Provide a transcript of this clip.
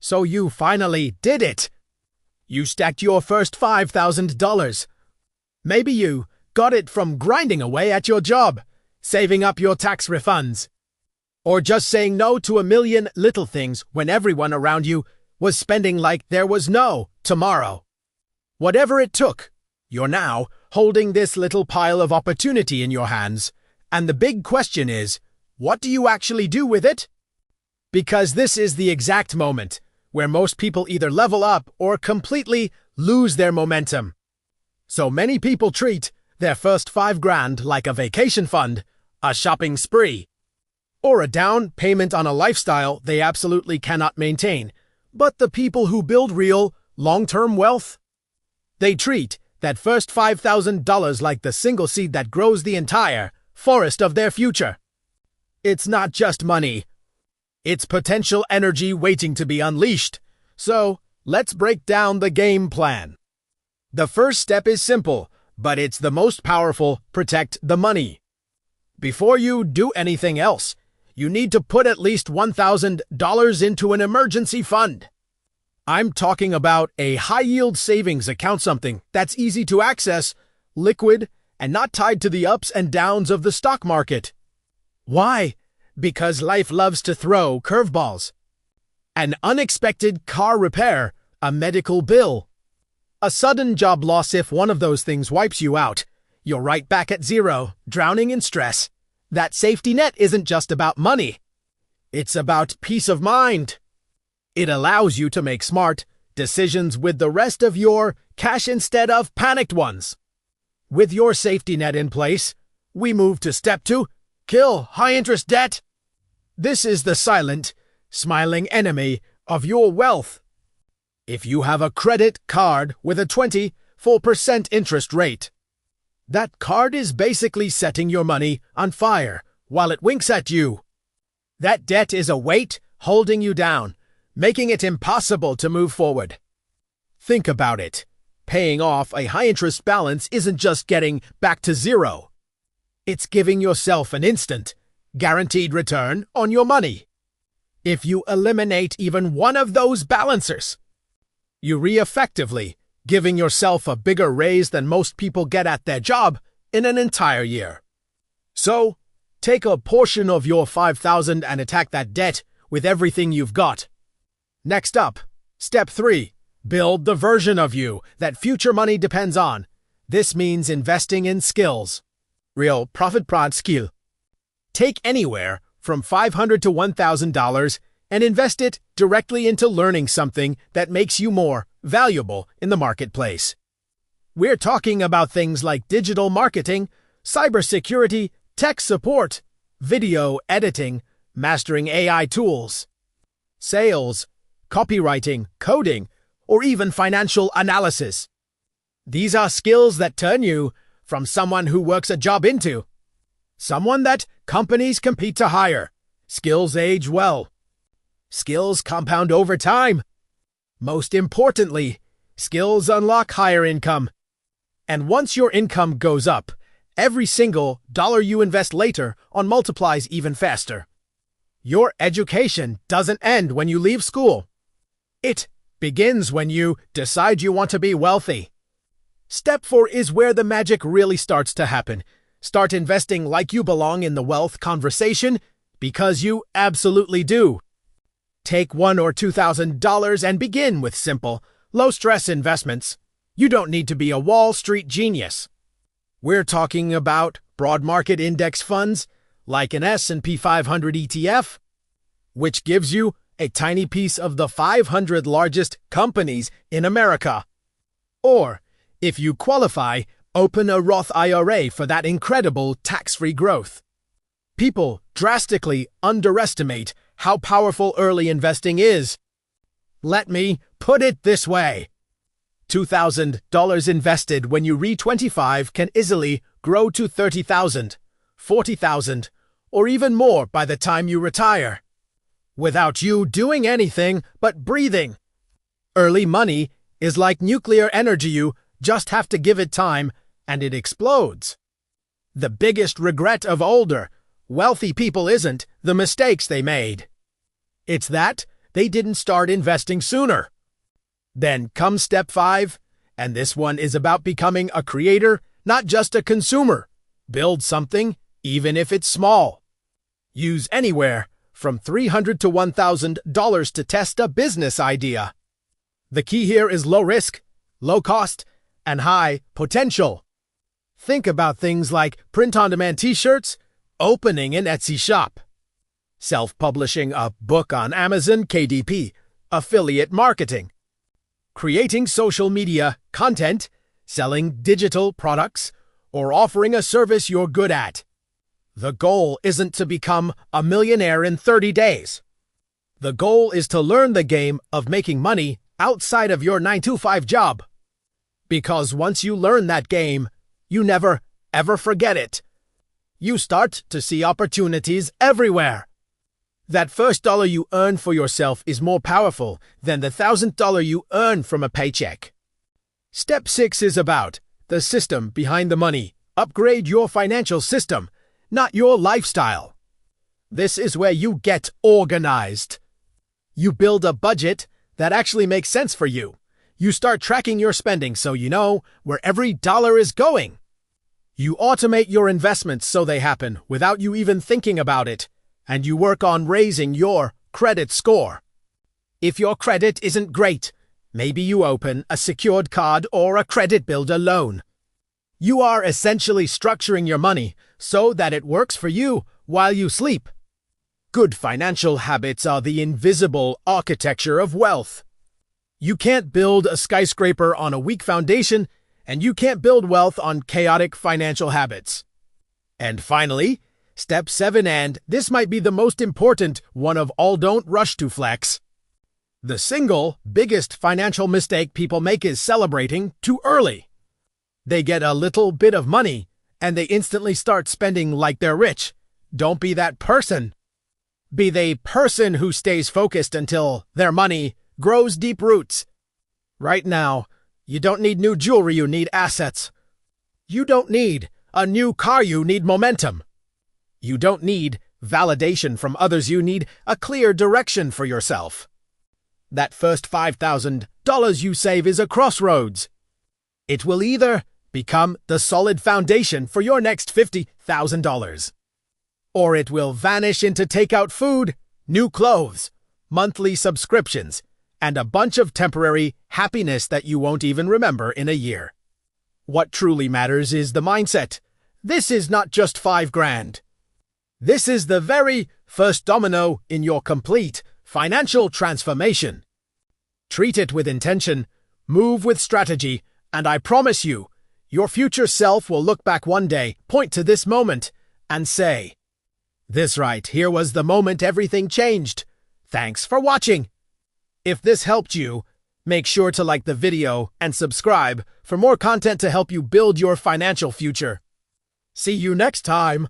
So you finally did it. You stacked your first $5,000. Maybe you got it from grinding away at your job, saving up your tax refunds, or just saying no to a million little things when everyone around you was spending like there was no tomorrow. Whatever it took, you're now holding this little pile of opportunity in your hands, and the big question is, what do you actually do with it? Because this is the exact moment where most people either level up or completely lose their momentum. So many people treat their first $5,000 like a vacation fund, a shopping spree, or a down payment on a lifestyle they absolutely cannot maintain. But the people who build real, long-term wealth, they treat that first $5,000 like the single seed that grows the entire forest of their future. It's not just money. It's potential energy waiting to be unleashed. So, let's break down the game plan. The first step is simple, but it's the most powerful: protect the money. Before you do anything else, you need to put at least $1,000 into an emergency fund. I'm talking about a high-yield savings account, something that's easy to access, liquid, and not tied to the ups and downs of the stock market. Why? Because life loves to throw curveballs. An unexpected car repair, a medical bill, a sudden job loss. If one of those things wipes you out, you're right back at zero, drowning in stress. That safety net isn't just about money. It's about peace of mind. It allows you to make smart decisions with the rest of your cash instead of panicked ones. With your safety net in place, we move to step 2, kill high-interest debt. This is the silent, smiling enemy of your wealth. If you have a credit card with a 24% interest rate, that card is basically setting your money on fire while it winks at you. That debt is a weight holding you down, making it impossible to move forward. Think about it. Paying off a high-interest balance isn't just getting back to zero. It's giving yourself an instant, guaranteed return on your money. If you eliminate even one of those balancers, you're effectively giving yourself a bigger raise than most people get at their job in an entire year. So, take a portion of your $5,000 and attack that debt with everything you've got. Next up, step 3, build the version of you that future money depends on. This means investing in skills. Real profit-prod skill. Take anywhere from $500 to $1,000 and invest it directly into learning something that makes you more valuable in the marketplace. We're talking about things like digital marketing, cybersecurity, tech support, video editing, mastering AI tools, sales, copywriting, coding, or even financial analysis. These are skills that turn you from someone who works a job into someone that companies compete to hire. Skills age well. Skills compound over time. Most importantly, skills unlock higher income. And once your income goes up, every single dollar you invest later on multiplies even faster. Your education doesn't end when you leave school. It begins when you decide you want to be wealthy. Step 4 is where the magic really starts to happen. Start investing like you belong in the wealth conversation, because you absolutely do. Take $1,000 or $2,000 and begin with simple, low-stress investments. You don't need to be a Wall Street genius. We're talking about broad market index funds, like an S&P 500 ETF, which gives you a tiny piece of the 500 largest companies in America. Or, if you qualify, open a Roth IRA for that incredible tax-free growth. People drastically underestimate how powerful early investing is. Let me put it this way. $2,000 invested when you reach 25 can easily grow to $30,000, $40,000, or even more by the time you retire, without you doing anything but breathing. Early money is like nuclear energy. You just have to give it time, and it explodes. The biggest regret of older, wealthy people isn't the mistakes they made. It's that they didn't start investing sooner. Then comes step 5, and this one is about becoming a creator, not just a consumer. Build something, even if it's small. Use anywhere from $300 to $1,000 to test a business idea. The key here is low risk, low cost, and high potential. Think about things like print-on-demand t-shirts, opening an Etsy shop, self-publishing a book on Amazon KDP, affiliate marketing, creating social media content, selling digital products, or offering a service you're good at. The goal isn't to become a millionaire in 30 days. The goal is to learn the game of making money outside of your 9-to-5 job. Because once you learn that game, you never, ever forget it. You start to see opportunities everywhere. That first dollar you earn for yourself is more powerful than the $1,000 you earn from a paycheck. Step 6 is about the system behind the money. Upgrade your financial system, not your lifestyle. This is where you get organized. You build a budget that actually makes sense for you. You start tracking your spending so you know where every dollar is going. You automate your investments so they happen without you even thinking about it, and you work on raising your credit score. If your credit isn't great, maybe you open a secured card or a credit builder loan. You are essentially structuring your money so that it works for you while you sleep. Good financial habits are the invisible architecture of wealth. You can't build a skyscraper on a weak foundation, and you can't build wealth on chaotic financial habits. And finally, step 7, and this might be the most important one of all, don't rush to flex. The single biggest financial mistake people make is celebrating too early. They get a little bit of money, and they instantly start spending like they're rich. Don't be that person. Be the person who stays focused until their money grows deep roots. Right now, you don't need new jewelry, you need assets. You don't need a new car, you need momentum. You don't need validation from others, you need a clear direction for yourself. That first $5,000 you save is a crossroads. It will either become the solid foundation for your next $50,000, or it will vanish into takeout food, new clothes, monthly subscriptions, and a bunch of temporary happiness that you won't even remember in a year. What truly matters is the mindset. This is not just $5,000. This is the very first domino in your complete financial transformation. Treat it with intention, move with strategy, and I promise you, your future self will look back one day, point to this moment, and say, "This right here was the moment everything changed. Thanks for watching." If this helped you, make sure to like the video and subscribe for more content to help you build your financial future. See you next time.